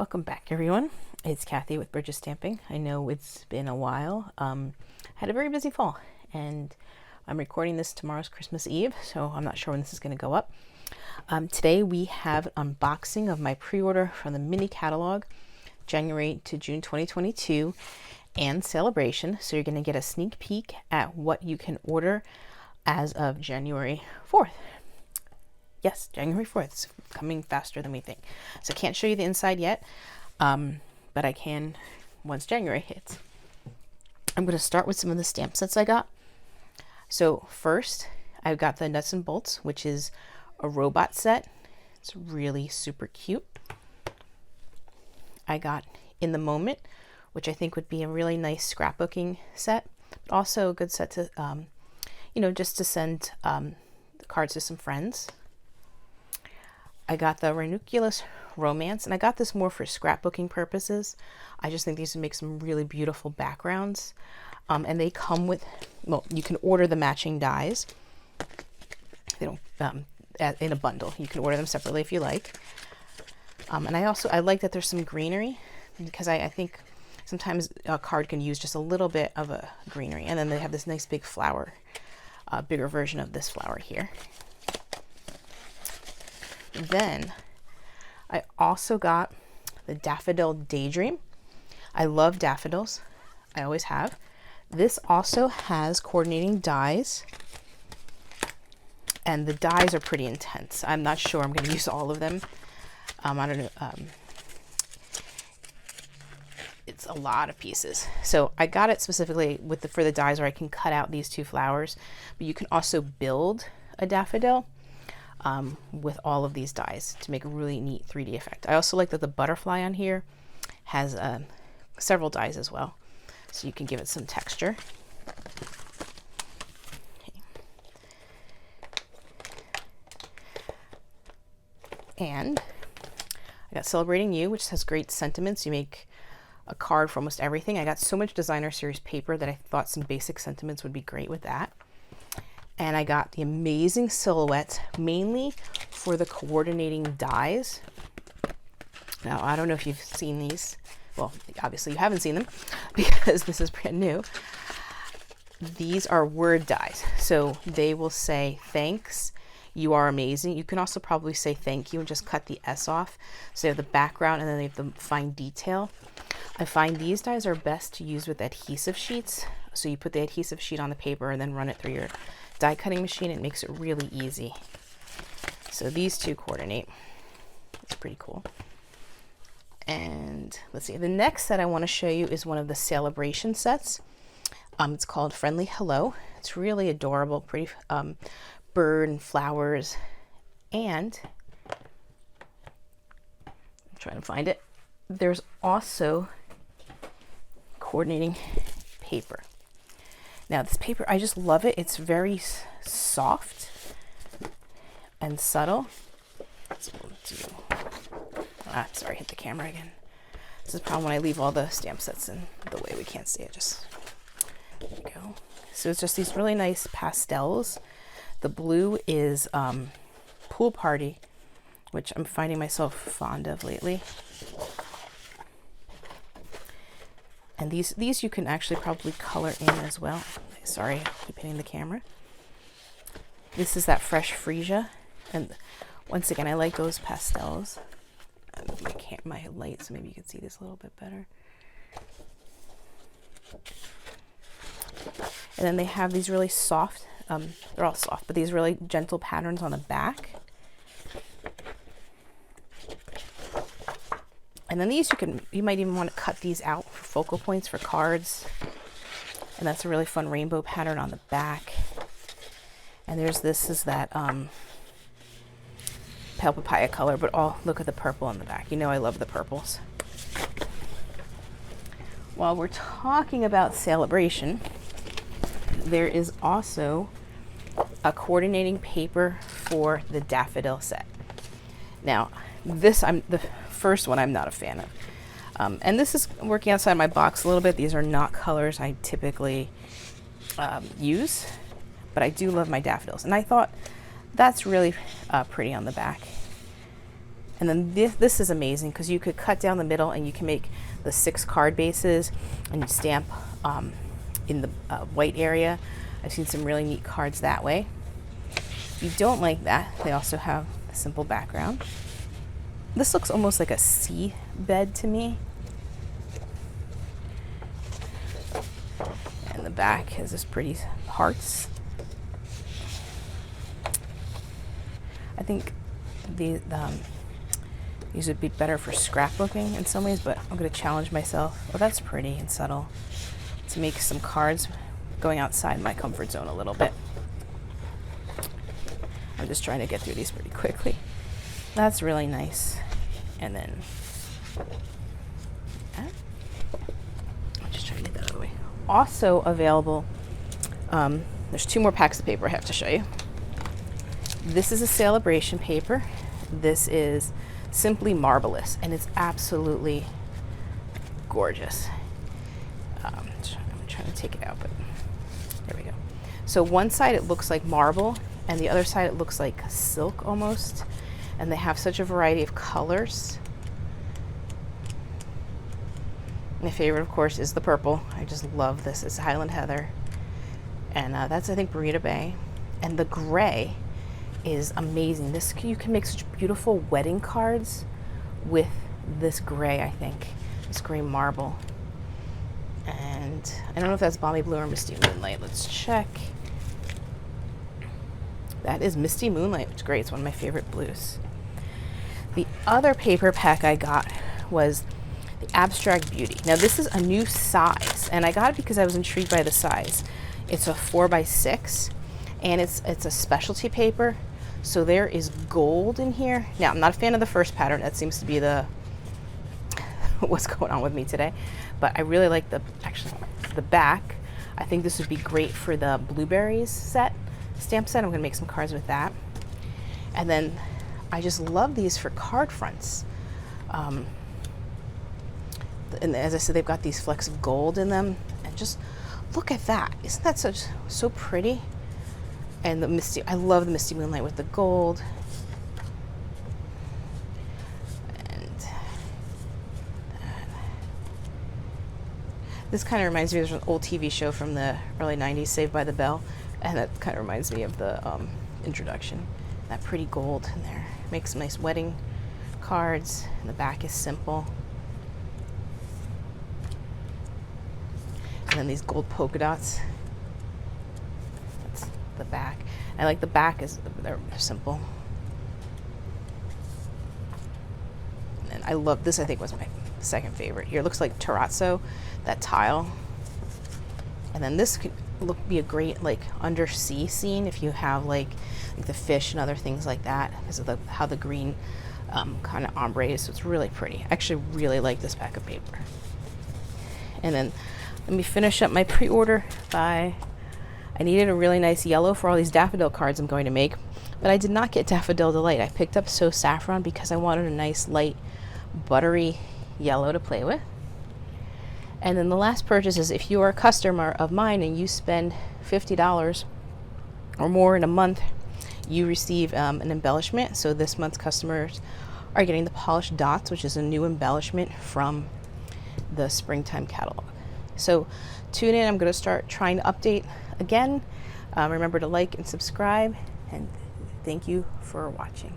Welcome back, everyone. It's Kathy with Bridges Stamping. I know it's been a while. Had a very busy fall, and I'm recording this tomorrow's Christmas Eve, so I'm not sure when this is going to go up. Today we have an unboxing of my pre-order from the mini catalog, January to June 2022, and Celebration. So you're going to get a sneak peek at what you can order as of January 4th. Yes, January 4th. It's coming faster than we think. So I can't show you the inside yet, but I can once January hits. I'm going to start with some of the stamp sets I got. So first, I've got the Nuts and Bolts, which is a robot set. It's really super cute. I got In the Moment, which I think would be a really nice scrapbooking set, but also a good set to, just to send cards to some friends. I got the Ranuculus Romance, and I got this more for scrapbooking purposes. I just think these would make some really beautiful backgrounds. And they come with, well, you can order the matching dies. They don't, in a bundle. You can order them separately if you like. And I like that there's some greenery, because I think sometimes a card can use just a little bit of a greenery. And then they have this nice big flower, bigger version of this flower here. Then I also got the Daffodil Daydream. I love daffodils. I always have. This also has coordinating dies, and the dies are pretty intense. I'm not sure I'm going to use all of them. I don't know. It's a lot of pieces. So I got it specifically for the dies where I can cut out these two flowers, but you can also build a daffodil with all of these dies to make a really neat 3D effect. I also like that the butterfly on here has several dies as well, so you can give it some texture. Okay. And I got Celebrating You, which has great sentiments. You make a card for almost everything. I got so much designer series paper that I thought some basic sentiments would be great with that. And I got the Amazing Silhouettes, mainly for the coordinating dies. Now, I don't know if you've seen these. Well, obviously you haven't seen them because this is brand new. These are word dies. So they will say, thanks, you are amazing. You can also probably say thank you and just cut the S off. So they have the background and then they have the fine detail. I find these dies are best to use with adhesive sheets. So you put the adhesive sheet on the paper and then run it through your die cutting machine. It makes it really easy. So these two coordinate. It's pretty cool. And let's see, the next set I want to show you is one of the Celebration sets. It's called Friendly Hello. It's really adorable, pretty bird and flowers. And I'm trying to find it. There's also coordinating paper. Now this paper, I just love it. It's very soft and subtle. So we'll sorry, hit the camera again. This is the problem when I leave all the stamp sets in the way we can't see it. Just, there we go. So it's just these really nice pastels. The blue is Pool Party, which I'm finding myself fond of lately. And these you can actually probably color in as well. Sorry, I keep hitting the camera. This is that Fresh Freesia. And once again, I like those pastels. My light, so maybe you can see this a little bit better. And then they have these really soft, they're all soft, but these really gentle patterns on the back. And then these you might even want to cut these out for focal points for cards. And that's a really fun rainbow pattern on the back. And this is that pale papaya color, but look at the purple on the back. You know I love the purples. While we're talking about Celebration, there is also a coordinating paper for the Daffodil set. Now, the first one I'm not a fan of. And this is working outside my box a little bit. These are not colors I typically use, but I do love my daffodils. And I thought that's really pretty on the back. And then this is amazing because you could cut down the middle and you can make the 6 card bases and you stamp in the white area. I've seen some really neat cards that way. If you don't like that, they also have a simple background. This looks almost like a sea bed to me. And the back has this pretty hearts. I think these would be better for scrapbooking in some ways, but I'm going to challenge myself. Oh, that's pretty and subtle. To make some cards going outside my comfort zone a little bit. I'm just trying to get through these pretty quickly. That's really nice. And then, I'm just trying to get that out of the way. Also available, there's 2 more packs of paper I have to show you. This is a celebration paper. This is Simply Marvelous, and it's absolutely gorgeous. I'm trying to take it out, but there we go. So one side it looks like marble, and the other side it looks like silk almost. And they have such a variety of colors. My favorite, of course, is the purple. I just love this. It's Highland Heather. And that's, I think, Burrito Bay. And the gray is amazing. This, you can make such beautiful wedding cards with this gray, I think. This gray marble. And I don't know if that's Balmy Blue or Misty Moonlight. Let's check. That is Misty Moonlight, which is great. It's one of my favorite blues. The other paper pack I got was the Abstract Beauty. Now this is a new size, and I got it because I was intrigued by the size. It's a 4x6, and it's a specialty paper, so there is gold in here. Now I'm not a fan of the first pattern. That seems to be the what's going on with me today, but I really like the back. I think this would be great for the blueberries stamp set. I'm going to make some cards with that. And then I just love these for card fronts. And as I said, they've got these flecks of gold in them. And just look at that. Isn't that so pretty? And the Misty, I love the Misty Moonlight with the gold. And this kind of reminds me of an old TV show from the early 90s, Saved by the Bell. And that kind of reminds me of the introduction. That pretty gold in there. Makes some nice wedding cards. And the back is simple. And then these gold polka dots. That's the back. I like the back they're simple. And I love this. I think was my second favorite. Here it looks like terrazzo, that tile. And then this could be a great like undersea scene if you have like the fish and other things like that, because of how the green kind of ombre is. So it's really pretty. I actually really like this pack of paper. And then let me finish up my pre-order by, I needed a really nice yellow for all these daffodil cards I'm going to make, but I did not get Daffodil Delight. I picked up So Saffron because I wanted a nice light buttery yellow to play with. And then the last purchase is if you are a customer of mine and you spend $50 or more in a month, you receive an embellishment. So this month's customers are getting the Polished Dots, which is a new embellishment from the springtime catalog. So tune in. I'm going to start trying to update again. Remember to like and subscribe, and thank you for watching.